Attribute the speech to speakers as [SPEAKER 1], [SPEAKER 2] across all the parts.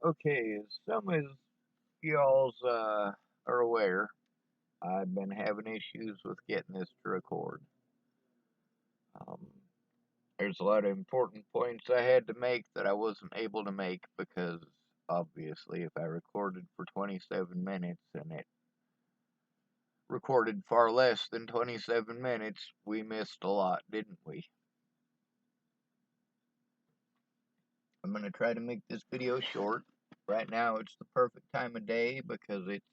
[SPEAKER 1] Okay, as some as y'all's are aware, I've been having issues with getting this to record. Um, there's a lot of important points I had to make that I wasn't able to make because obviously if I recorded for 27 minutes and it recorded far less than 27 minutes, we missed a lot, didn't we? I'm going to try to make this video short. Right now it's the perfect time of day because it's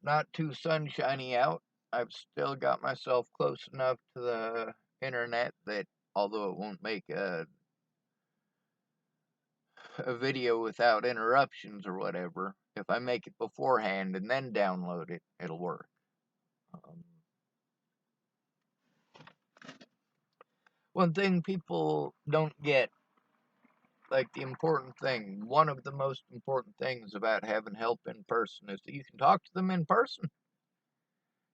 [SPEAKER 1] not too sunshiny out. I've still got myself close enough to the internet that although it won't make a video without interruptions or whatever, if I make it beforehand and then download it, it'll work. Um, One thing people don't get, like the important thing, one of the most important things about having help in person is that you can talk to them in person.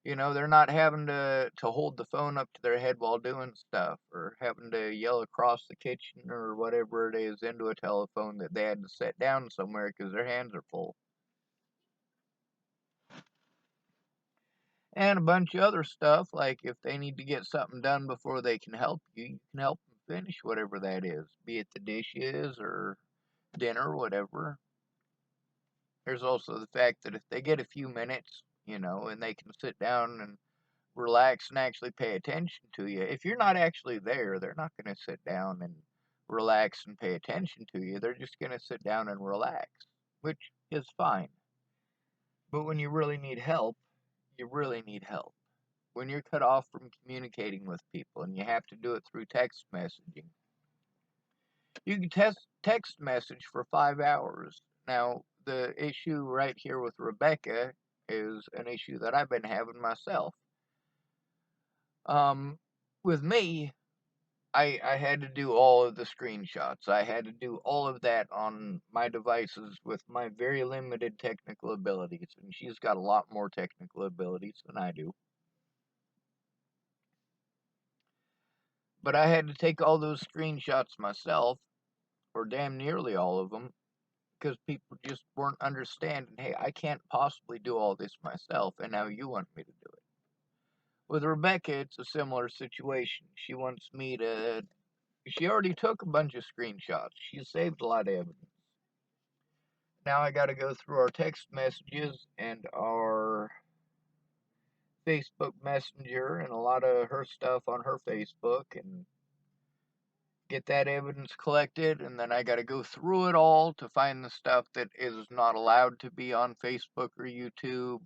[SPEAKER 1] You know, they're not having to hold the phone up to their head while doing stuff or having to yell across the kitchen or whatever it is into a telephone that they had to set down somewhere because their hands are full. And a bunch of other stuff, like if they need to get something done before they can help you, you can help them finish whatever that is, be it the dishes or dinner, whatever. There's also the fact that if they get a few minutes, you know, and they can sit down and relax and actually pay attention to you. If you're not actually there, they're not going to sit down and relax and pay attention to you. They're just going to sit down and relax, which is fine. But when you really need help, you really need help. When you're cut off from communicating with people and you have to do it through text messaging, you can text message for 5 hours. Now, the issue right here with Rebecca is an issue that I've been having myself. Um, with me, I had to do all of the screenshots. I had to do all of that on my devices with my very limited technical abilities, and she's got a lot more technical abilities than I do. But I had to take all those screenshots myself, or damn nearly all of them, because people just weren't understanding, hey, I can't possibly do all this myself, and now you want me to do it. With Rebecca, it's a similar situation. She already took a bunch of screenshots. She saved a lot of evidence. Now I got to go through our text messages and our Facebook Messenger and a lot of her stuff on her Facebook and get that evidence collected, and then I got to go through it all to find the stuff that is not allowed to be on Facebook or YouTube.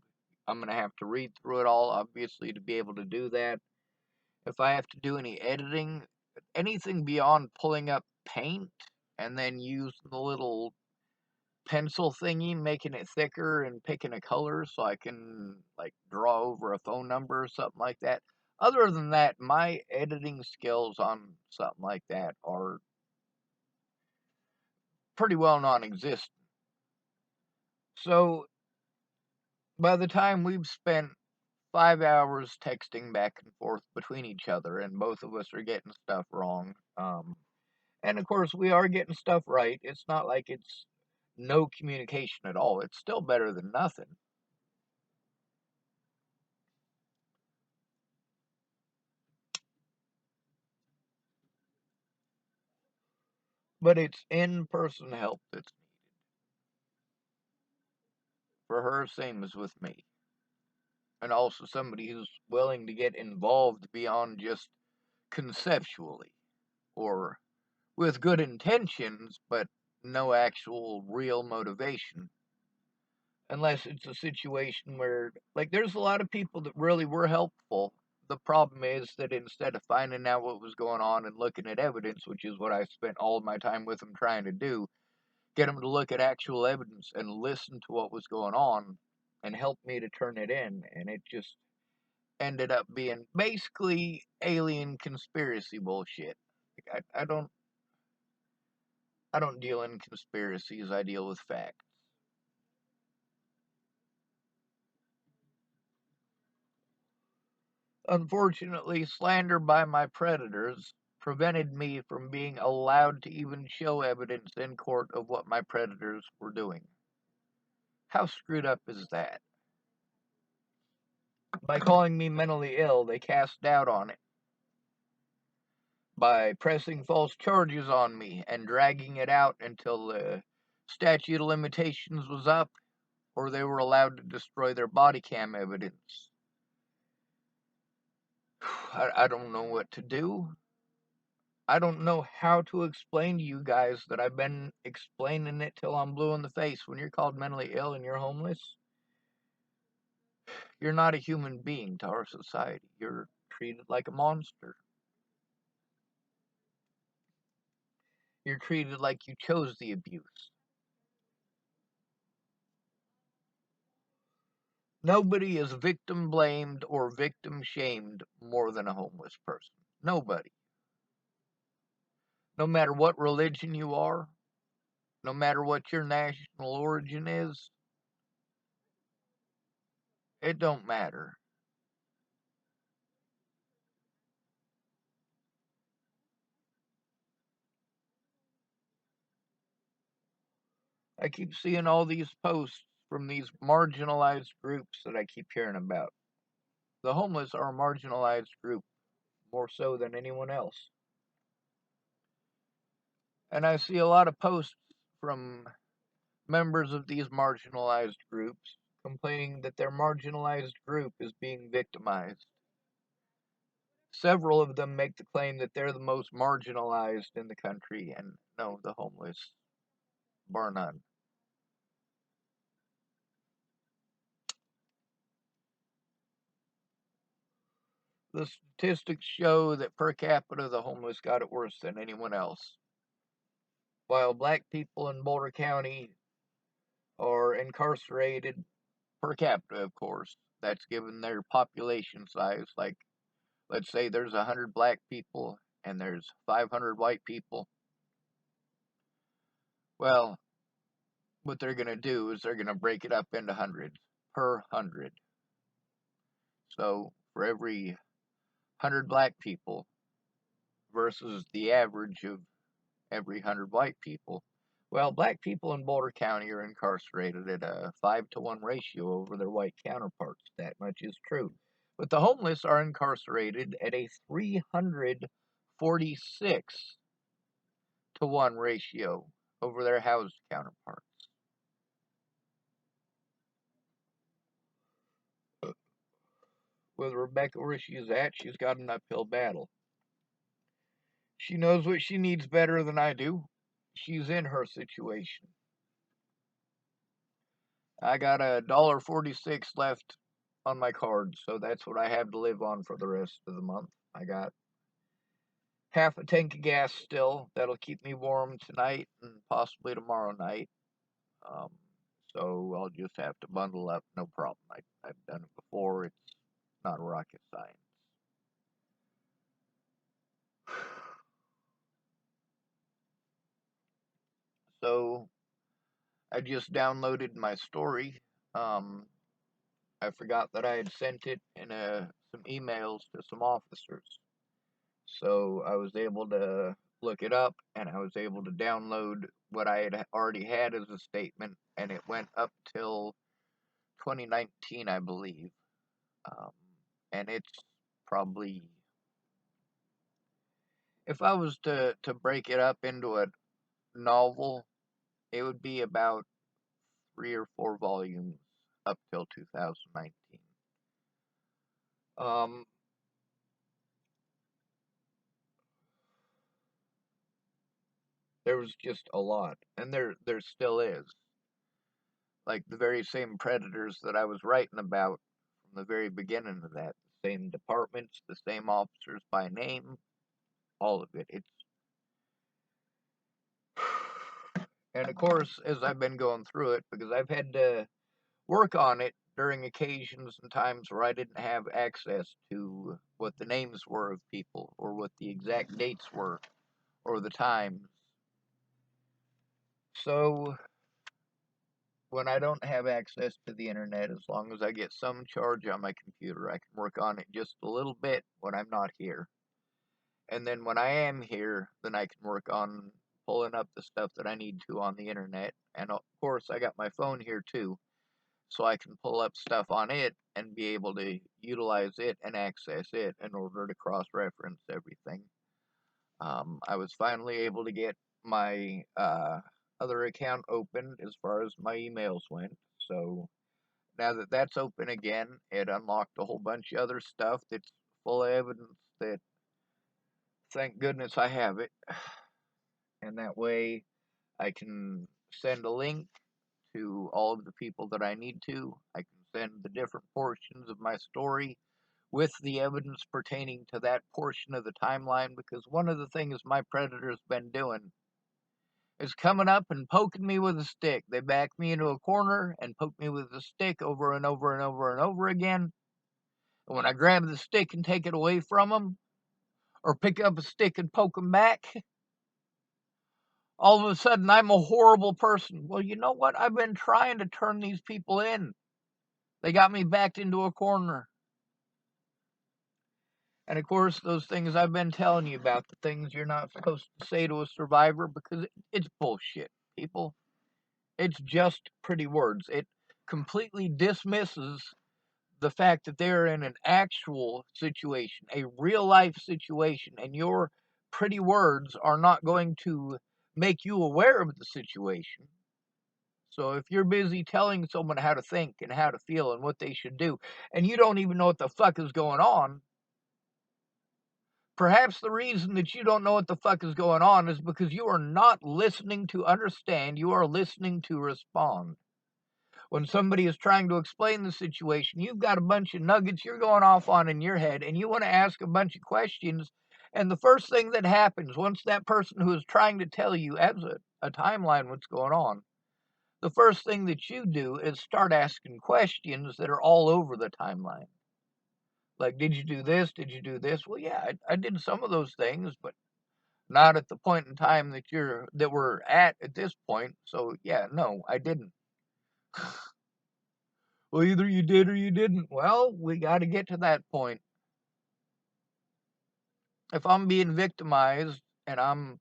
[SPEAKER 1] I'm going to have to read through it all, obviously, to be able to do that. If I have to do any editing, anything beyond pulling up Paint and then use the little pencil thingy, making it thicker and picking a color so I can like draw over a phone number or something like that. Other than that, my editing skills on something like that are pretty well non-existent. So by the time we've spent 5 hours texting back and forth between each other, and both of us are getting stuff wrong, and of course we are getting stuff right. It's not like it's no communication at all. It's still better than nothing. But it's in-person help that's needed. For her, same as with me. And also somebody who's willing to get involved beyond just conceptually or with good intentions, but no actual real motivation. Unless it's a situation where, like, there's a lot of people that really were helpful. The problem is that instead of finding out what was going on and looking at evidence, which is what I spent all of my time with them trying to do, get them to look at actual evidence and listen to what was going on and help me to turn it in. And it just ended up being basically alien conspiracy bullshit. Like, I don't deal in conspiracies. I deal with facts. Unfortunately, slander by my predators prevented me from being allowed to even show evidence in court of what my predators were doing. How screwed up is that? By calling me mentally ill, they cast doubt on it. By pressing false charges on me and dragging it out until the statute of limitations was up, or they were allowed to destroy their body cam evidence. I don't know what to do. I don't know how to explain to you guys that I've been explaining it till I'm blue in the face. When you're called mentally ill and you're homeless, you're not a human being to our society. You're treated like a monster. You're treated like you chose the abuse. Nobody is victim blamed or victim shamed more than a homeless person. Nobody. No matter what religion you are, no matter what your national origin is, it don't matter. I keep seeing all these posts from these marginalized groups that I keep hearing about. The homeless are a marginalized group, more so than anyone else. And I see a lot of posts from members of these marginalized groups complaining that their marginalized group is being victimized. Several of them make the claim that they're the most marginalized in the country, and no, the homeless, bar none. The statistics show that per capita, the homeless got it worse than anyone else. While black people in Boulder County are incarcerated per capita, of course, that's given their population size. Like, let's say there's 100 black people and there's 500 white people. Well, what they're going to do is they're going to break it up into hundreds per 100. So for every 100 black people versus the average of every 100 white people, well, black people in Boulder County are incarcerated at a 5-to-1 ratio over their white counterparts. That much is true. But the homeless are incarcerated at a 346-to-1 ratio over their housed counterparts. With Rebecca where she's at, she's got an uphill battle. She knows what she needs better than I do. She's in her situation. I got $1.46 left on my card, so that's what I have to live on for the rest of the month. I got half a tank of gas still. That'll keep me warm tonight and possibly tomorrow night. Um, so I'll just have to bundle up, no problem. I've done it before. It's not rocket science. So I just downloaded my story. Um, I forgot that I had sent it in some emails to some officers. So I was able to look it up and I was able to download what I had already had as a statement, and it went up till 2019, I believe. Um, and it's probably, if I was to break it up into a novel, it would be about 3 or 4 volumes up till 2019. Um, there was just a lot, and there still is. Like the very same predators that I was writing about from the very beginning of that, the same departments, the same officers by name, all of it. It's and of course, as I've been going through it, because I've had to work on it during occasions and times where I didn't have access to what the names were of people or what the exact dates were or the times. So when I don't have access to the internet, as long as I get some charge on my computer, I can work on it just a little bit when I'm not here. And then when I am here, then I can work on pulling up the stuff that I need to on the internet. And of course, I got my phone here too, so I can pull up stuff on it and be able to utilize it and access it in order to cross reference everything. I was finally able to get my other account open as far as my emails went. So now that that's open again, it unlocked a whole bunch of other stuff that's full of evidence that thank goodness I have it. And that way I can send a link to all of the people that I need to. I can send the different portions of my story with the evidence pertaining to that portion of the timeline, because one of the things my predator's been doing is coming up and poking me with a stick. They back me into a corner and poke me with a stick over and over and over and over again. And when I grab the stick and take it away from them, or pick up a stick and poke them back, all of a sudden I'm a horrible person. Well, you know what? I've been trying to turn these people in. They got me backed into a corner. And of course, those things I've been telling you about, the things you're not supposed to say to a survivor, because it's bullshit, people. It's just pretty words. It completely dismisses the fact that they're in an actual situation, a real life situation, and your pretty words are not going to make you aware of the situation. So if you're busy telling someone how to think and how to feel and what they should do, and you don't even know what the fuck is going on, perhaps the reason that you don't know what the fuck is going on is because you are not listening to understand, you are listening to respond. When somebody is trying to explain the situation, you've got a bunch of nuggets you're going off on in your head, and you want to ask a bunch of questions. And the first thing that happens once that person who is trying to tell you as a timeline what's going on, the first thing that you do is start asking questions that are all over the timeline. Like, did you do this? Did you do this? Well, yeah, I did some of those things, but not at the point in time that we're at this point. So yeah, no, I didn't. Well, either you did or you didn't. Well, we got to get to that point. If I'm being victimized and I'm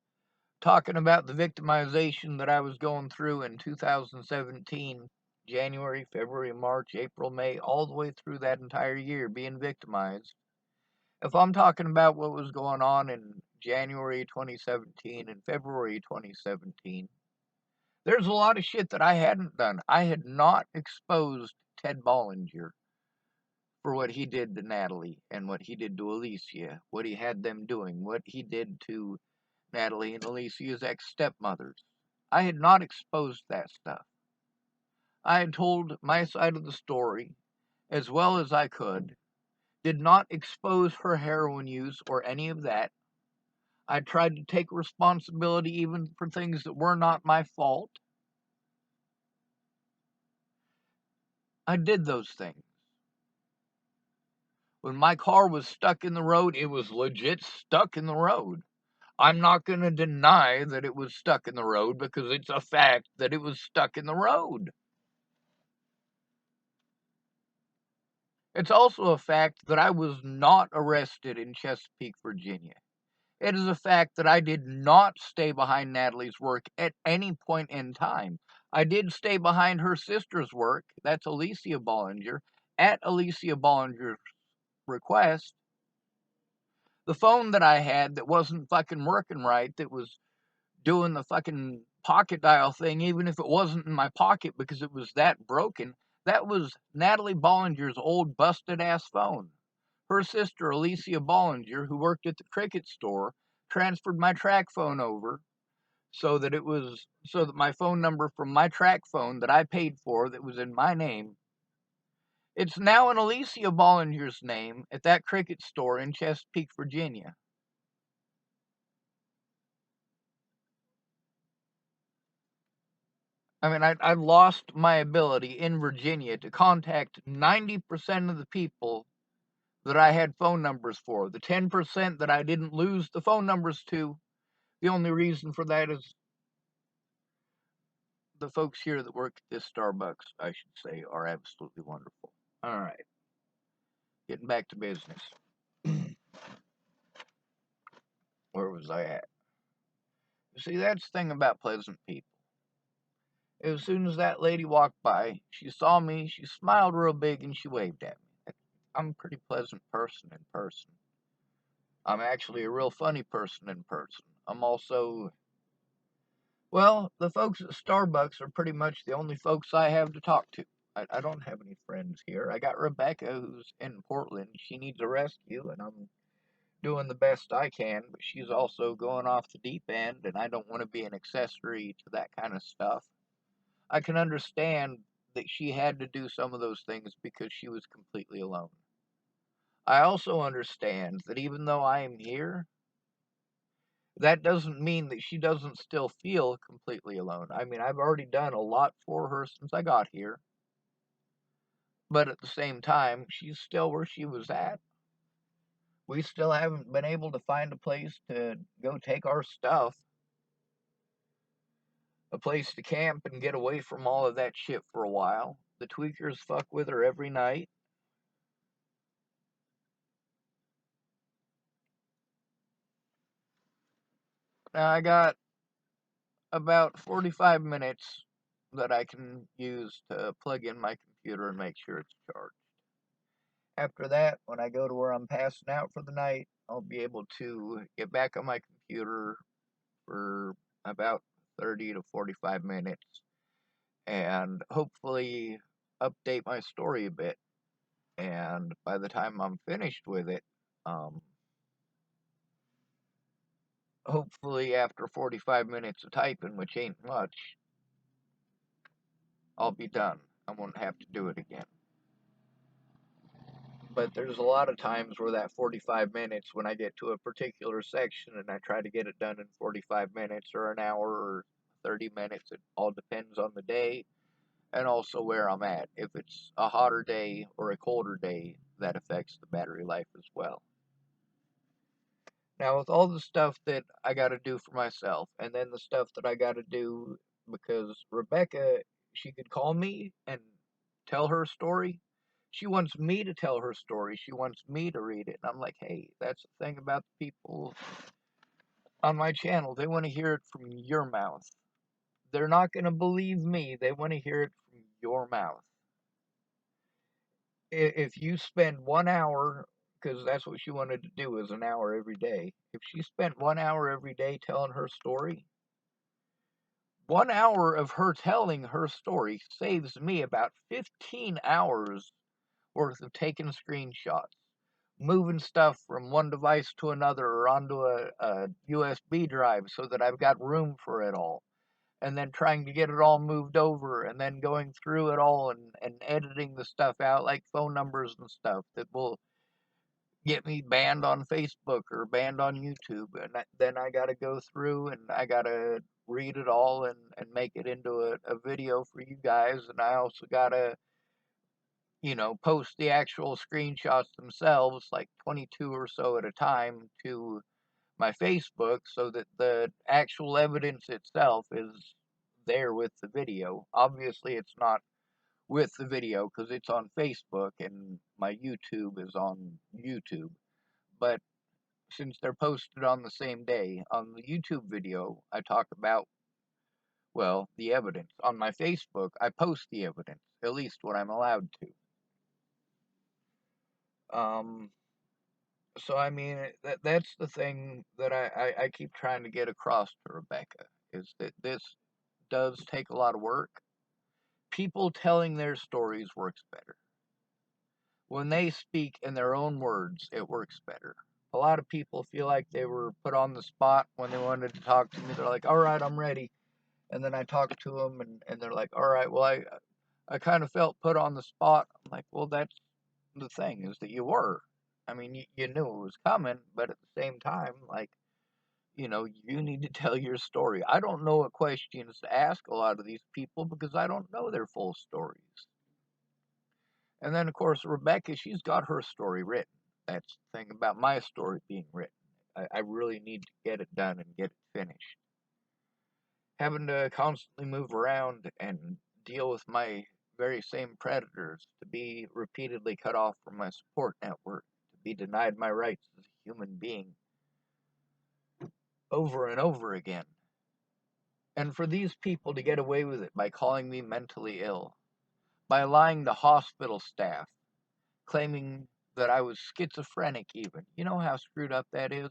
[SPEAKER 1] talking about the victimization that I was going through in 2017, January, February, March, April, May, all the way through that entire year being victimized. If I'm talking about what was going on in January 2017 and February 2017, there's a lot of shit that I hadn't done. I had not exposed Ted Bollinger for what he did to Natalie and what he did to Alicia, what he had them doing, what he did to Natalie and Alicia's ex-stepmothers. I had not exposed that stuff. I had told my side of the story as well as I could, did not expose her heroin use or any of that. I tried to take responsibility even for things that were not my fault. I did those things. When my car was stuck in the road, it was legit stuck in the road. I'm not going to deny that it was stuck in the road because it's a fact that it was stuck in the road. It's also a fact that I was not arrested in Chesapeake, Virginia. It is a fact that I did not stay behind Natalie's work at any point in time. I did stay behind her sister's work, that's Alicia Bollinger, at Alicia Bollinger's request. The phone that I had that wasn't fucking working right, that was doing the fucking pocket dial thing, even if it wasn't in my pocket because it was that broken, that was Natalie Bollinger's old busted ass phone. Her sister, Alicia Bollinger, who worked at the Cricket store, transferred my track phone over so that my phone number from my track phone that I paid for that was in my name, it's now in Alicia Bollinger's name at that Cricket store in Chesapeake, Virginia. I mean, I lost my ability in Virginia to contact 90% of the people that I had phone numbers for. The 10% that I didn't lose the phone numbers to, the only reason for that is the folks here that work at this Starbucks, I should say, are absolutely wonderful. All right, getting back to business. Where was I at? See, that's the thing about pleasant people. As soon as that lady walked by, she saw me, she smiled real big, and she waved at me. I'm a pretty pleasant person in person. I'm actually a real funny person in person. I'm also, well, the folks at Starbucks are pretty much the only folks I have to talk to. I don't have any friends here. I got Rebecca, who's in Portland. She needs a rescue, and I'm doing the best I can, but she's also going off the deep end, and I don't want to be an accessory to that kind of stuff. I can understand that she had to do some of those things because she was completely alone. I also understand that even though I am here, that doesn't mean that she doesn't still feel completely alone. I mean, I've already done a lot for her since I got here, but at the same time, she's still where she was at. We still haven't been able to find a place to go take our stuff, a place to camp and get away from all of that shit for a while. The tweakers fuck with her every night. Now I got about 45 minutes that I can use to plug in my computer and make sure it's charged. After that, when I go to where I'm passing out for the night, I'll be able to get back on my computer for about 30 to 45 minutes and hopefully update my story a bit. And by the time I'm finished with it, um, hopefully after 45 minutes of typing, which ain't much, I'll be done. I won't have to do it again. But there's a lot of times where that 45 minutes, when I get to a particular section and I try to get it done in 45 minutes or an hour or 30 minutes, it all depends on the day and also where I'm at. If it's a hotter day or a colder day, that affects the battery life as well. Now, with all the stuff that I got to do for myself, and then the stuff that I got to do because Rebecca, she could call me and tell her story. She wants me to tell her story. She wants me to read it. And I'm like, hey, that's the thing about the people on my channel. They want to hear it from your mouth. They're not going to believe me. They want to hear it from your mouth. If you spend 1 hour, because that's what she wanted to do, is an hour every day. If she spent 1 hour every day telling her story, 1 hour of her telling her story saves me about 15 hours worth of taking screenshots, moving stuff from one device to another or onto a USB drive so that I've got room for it all, and then trying to get it all moved over, and then going through it all and editing the stuff out, like phone numbers and stuff that will get me banned on Facebook or banned on YouTube. And then I got to go through and I got to read it all and make it into a video for you guys. And I also got to, post the actual screenshots themselves, like 22 or so at a time, to my Facebook so that the actual evidence itself is there with the video. Obviously, it's not with the video because it's on Facebook and my YouTube is on YouTube. But since they're posted on the same day, on the YouTube video, I talk about, well, the evidence. On my Facebook, I post the evidence, at least what I'm allowed to. So I mean, that's the thing that I keep trying to get across to Rebecca, is that this does take a lot of work. People telling their stories works better. When they speak in their own words, it works better. A lot of people feel like they were put on the spot when they wanted to talk to me. They're like, all right, I'm ready. And then I talk to them and they're like, all right, well, I kind of felt put on the spot. I'm like, well, that's the thing, is that you were. I mean, you knew it was coming, but at the same time, like, you need to tell your story. I don't know what questions to ask a lot of these people because I don't know their full stories. And then, of course, Rebecca, she's got her story written. That's the thing about my story being written. I really need to get it done and get it finished. Having to constantly move around and deal with my very same predators, to be repeatedly cut off from my support network, to be denied my rights as a human being. over and over again. And for these people to get away with it by calling me mentally ill, by lying to hospital staff, claiming that I was schizophrenic even. You know how screwed up that is?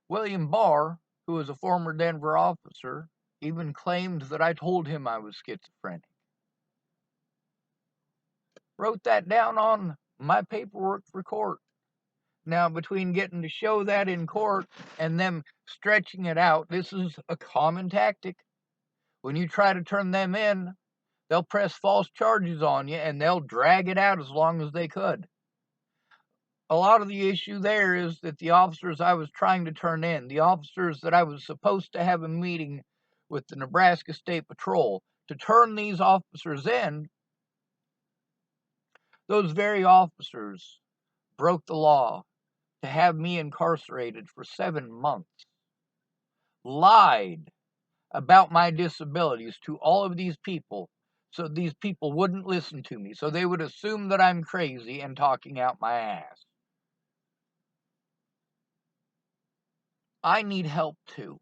[SPEAKER 1] William Barr, who was a former Denver officer, even claimed that I told him I was schizophrenic. Wrote that down on my paperwork for court. Now, between getting to show that in court and them stretching it out, this is a common tactic. When you try to turn them in, they'll press false charges on you and they'll drag it out as long as they could. A lot of the issue there is that the officers I was trying to turn in, the officers that I was supposed to have a meeting with the Nebraska State Patrol to turn these officers in, those very officers broke the law to have me incarcerated for 7 months, lied about my disabilities to all of these people so these people wouldn't listen to me, so they would assume that I'm crazy and talking out my ass. I need help too.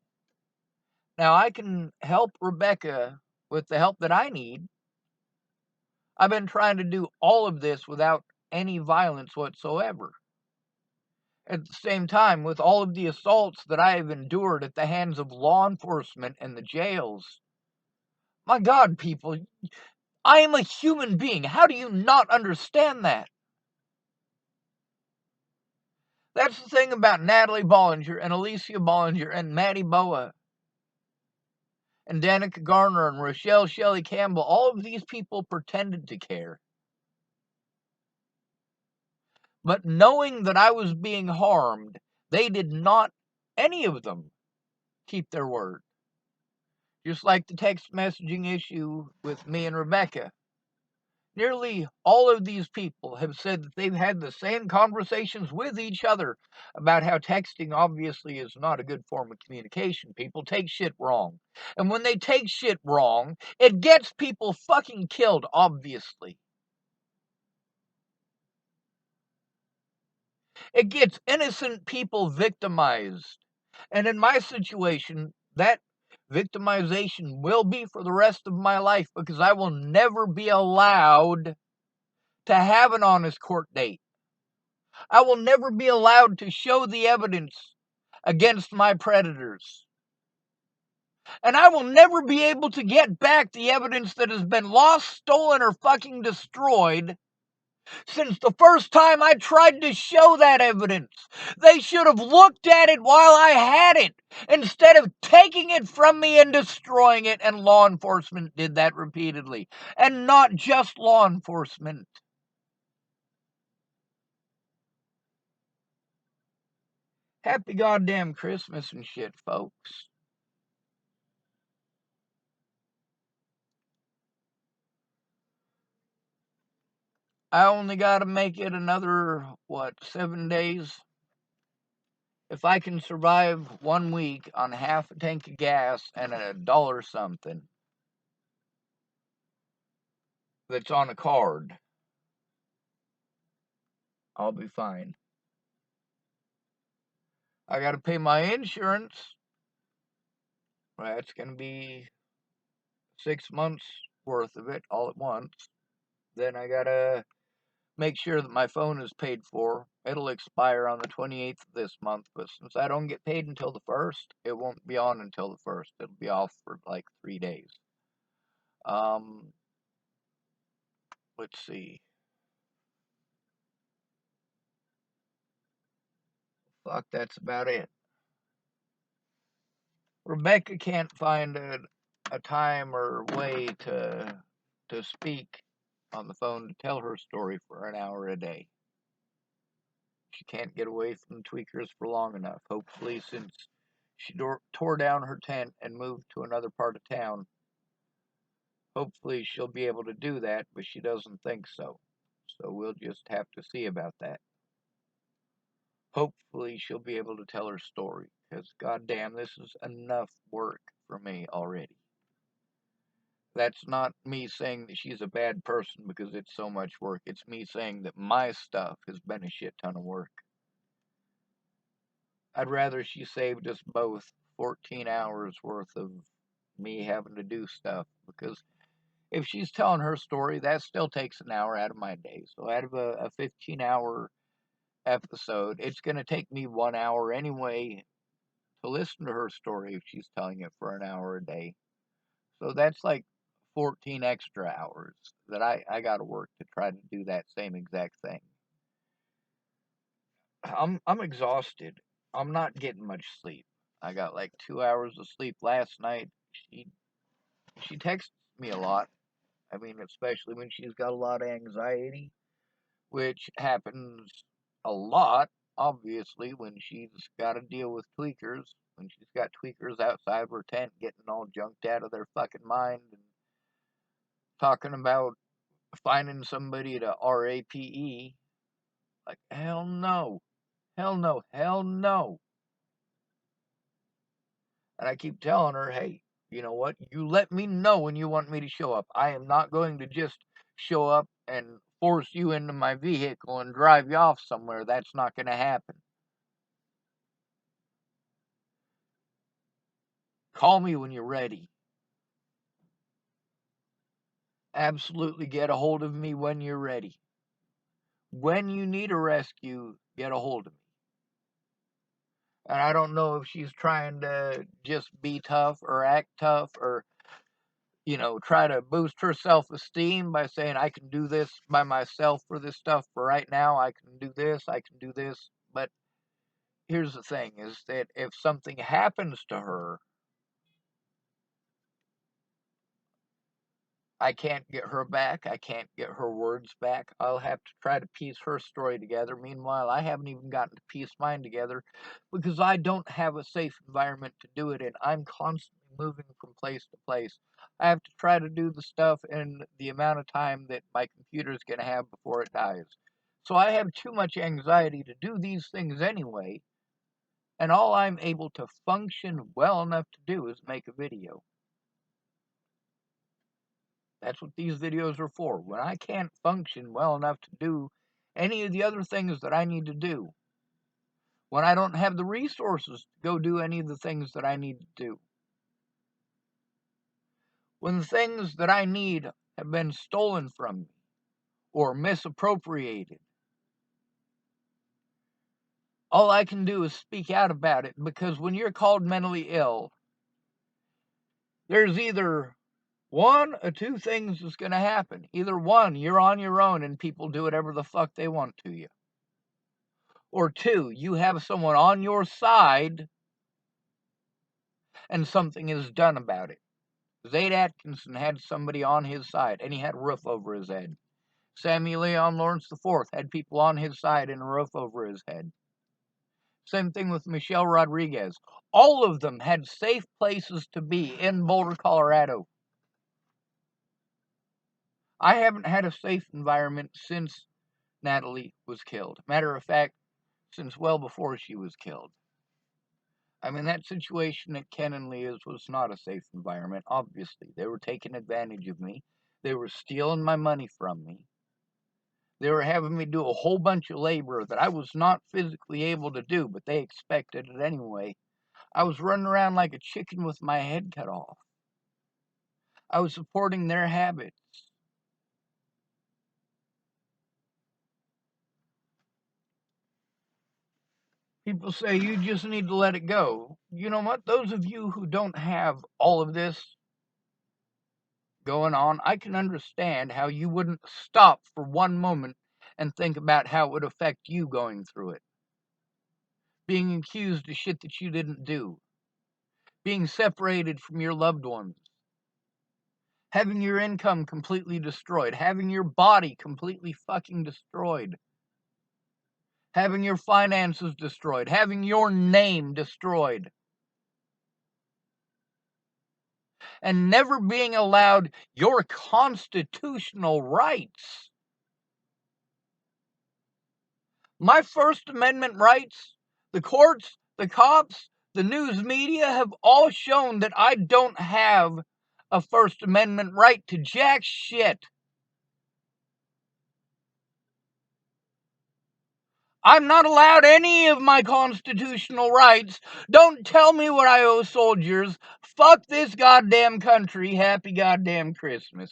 [SPEAKER 1] Now, I can help Rebecca with the help that I need. I've been trying to do all of this without any violence whatsoever. At the same time, with all of the assaults that I have endured at the hands of law enforcement and the jails, my God, people, I am a human being. How do you not understand that? That's the thing about Natalie Bollinger and Alicia Bollinger and Maddie Boa and Danica Garner and Rochelle Shelley Campbell. All of these people pretended to care. But knowing that I was being harmed, they did not, any of them, keep their word. Just like the text messaging issue with me and Rebecca. Nearly all of these people have said that they've had the same conversations with each other about how texting obviously is not a good form of communication. People take shit wrong. And when they take shit wrong, it gets people fucking killed, obviously. It gets innocent people victimized. And in my situation, that victimization will be for the rest of my life because I will never be allowed to have an honest court date. I will never be allowed to show the evidence against my predators. And I will never be able to get back the evidence that has been lost, stolen, or fucking destroyed since the first time I tried to show that evidence. They should have looked at it while I had it instead of taking it from me and destroying it, and law enforcement did that repeatedly. And not just law enforcement. Happy goddamn Christmas and shit, folks. I only got to make it another, 7 days? If I can survive 1 week on half a tank of gas and $1 something that's on a card, I'll be fine. I got to pay my insurance. That's going to be 6 months worth of it all at once. Then I got to make sure that my phone is paid for. It'll expire on the 28th of this month, but since I don't get paid until the 1st, it won't be on until the 1st. It'll be off for like 3 days. Let's see. Fuck, that's about it. Rebecca can't find a time or way to speak on the phone to tell her story for an hour a day. She can't get away from tweakers for long enough. Hopefully, since she tore down her tent and moved to another part of town, hopefully she'll be able to do that, but she doesn't think so. So we'll just have to see about that. Hopefully she'll be able to tell her story, because goddamn, this is enough work for me already. That's not me saying that she's a bad person because it's so much work. It's me saying that my stuff has been a shit ton of work. I'd rather she saved us both 14 hours worth of me having to do stuff, because if she's telling her story, that still takes an hour out of my day. So out of a 15-hour episode, it's going to take me 1 hour anyway to listen to her story if she's telling it for an hour a day. So that's like 14 extra hours that I got to work to try to do that same exact thing. I'm exhausted. I'm not getting much sleep. I got like 2 hours of sleep last night. She texts me a lot. I mean, especially when she's got a lot of anxiety, which happens a lot, obviously, when she's got to deal with tweakers, when she's got tweakers outside of her tent getting all junked out of their fucking mind and talking about finding somebody to RAPE. Like, hell no. Hell no. Hell no. And I keep telling her, hey, you know what? You let me know when you want me to show up. I am not going to just show up and force you into my vehicle and drive you off somewhere. That's not going to happen. Call me when you're ready. Absolutely get a hold of me when you're ready. When you need a rescue, get a hold of me. And I don't know if she's trying to just be tough or act tough or, try to boost her self-esteem by saying, I can do this by myself for this stuff for right now. I can do this. I can do this. But here's the thing is that if something happens to her, I can't get her back. I can't get her words back. I'll have to try to piece her story together. Meanwhile, I haven't even gotten to piece mine together because I don't have a safe environment to do it in. I'm constantly moving from place to place. I have to try to do the stuff in the amount of time that my computer is going to have before it dies. So I have too much anxiety to do these things anyway, and all I'm able to function well enough to do is make a video. That's what these videos are for. When I can't function well enough to do any of the other things that I need to do, when I don't have the resources to go do any of the things that I need to do, when the things that I need have been stolen from me or misappropriated, all I can do is speak out about it, because when you're called mentally ill, there's either one or two things that's going to happen. Either one, you're on your own and people do whatever the fuck they want to you. Or two, you have someone on your side and something is done about it. Zade Atkinson had somebody on his side and he had a roof over his head. Samuel Leon Lawrence IV had people on his side and a roof over his head. Same thing with Michelle Rodriguez. All of them had safe places to be in Boulder, Colorado. I haven't had a safe environment since Natalie was killed. Matter of fact, since well before she was killed. I mean, that situation at Ken and Leah's was not a safe environment, obviously. They were taking advantage of me. They were stealing my money from me. They were having me do a whole bunch of labor that I was not physically able to do, but they expected it anyway. I was running around like a chicken with my head cut off. I was supporting their habits. People say you just need to let it go. You know what? Those of you who don't have all of this going on, I can understand how you wouldn't stop for one moment and think about how it would affect you going through it. Being accused of shit that you didn't do. Being separated from your loved ones. Having your income completely destroyed. Having your body completely fucking destroyed. Having your finances destroyed. Having your name destroyed. And never being allowed your constitutional rights. My First Amendment rights, the courts, the cops, the news media have all shown that I don't have a First Amendment right to jack shit. I'm not allowed any of my constitutional rights. Don't tell me what I owe soldiers. Fuck this goddamn country. Happy goddamn Christmas.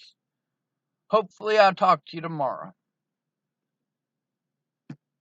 [SPEAKER 1] Hopefully I'll talk to you tomorrow.